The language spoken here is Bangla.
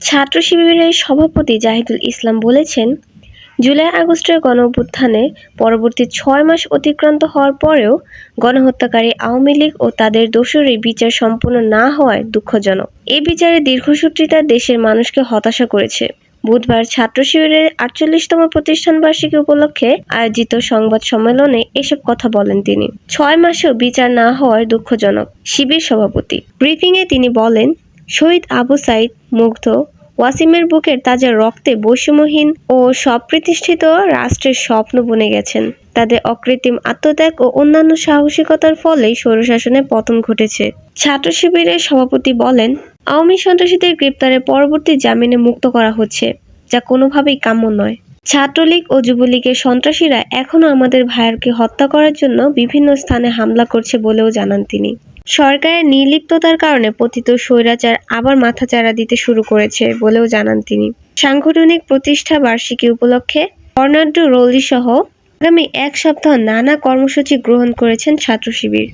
ছাত্র শিবিরের সভাপতি জাহিদুল ইসলাম বলেছেন, জুলাই আগস্টের গণঅভ্যুত্থানে পরবর্তী ৬ মাস অতিক্রান্ত হওয়ার পরেও গণহত্যাকারী আওয়ামী লীগ ও তাদের দোসরের বিচার সম্পূর্ণ না হওয়ায় দুঃখজনক। এই বিচারের দীর্ঘসূত্রিতা দেশের মানুষকে হতাশা করেছে। বুধবার ছাত্র শিবিরের ৪৮তম প্রতিষ্ঠান বার্ষিকী উপলক্ষে আয়োজিত সংবাদ সম্মেলনে এসব কথা বলেন তিনি। ৬ মাসেও বিচার না হওয়ায় দুঃখজনক, শিবির সভাপতি। ব্রিফিংয়ে তিনি বলেন, শহীদ আবু সাঈদ, মুগ্ধ, ওয়াসিমের বুকের তাজা রক্তে বৈষম্যহীন ও সুপ্রতিষ্ঠিত রাষ্ট্রের স্বপ্ন বুনে গেছেন। তাদের অকৃত্রিম আত্মত্যাগ ও অন্যান্য সাহসিকতার ফলেই স্বৈরশাসনের পতন ঘটেছে। ছাত্র শিবিরের সভাপতি বলেন, আওয়ামী সন্ত্রাসীদের গ্রেপ্তারের পরবর্তী জামিনে মুক্ত করা হচ্ছে, যা কোনোভাবেই কাম্য নয়। ছাত্রলীগ ও যুবলীগের সন্ত্রাসীরা এখনও আমাদের ভাইয়ারকে হত্যা করার জন্য বিভিন্ন স্থানে হামলা করছে বলেও জানান তিনি। সরকারের নির্লিপ্ততার কারণে পতিত স্বৈরাচার আবার মাথাচাড়া দিতে শুরু করেছে বলেও জানান তিনি। সাংগঠনিক প্রতিষ্ঠা বার্ষিকী উপলক্ষে বর্ণাঢ্য র্যালি সহ আগামী ১ সপ্তাহ নানা কর্মসূচি গ্রহণ করেছেন ছাত্র শিবির।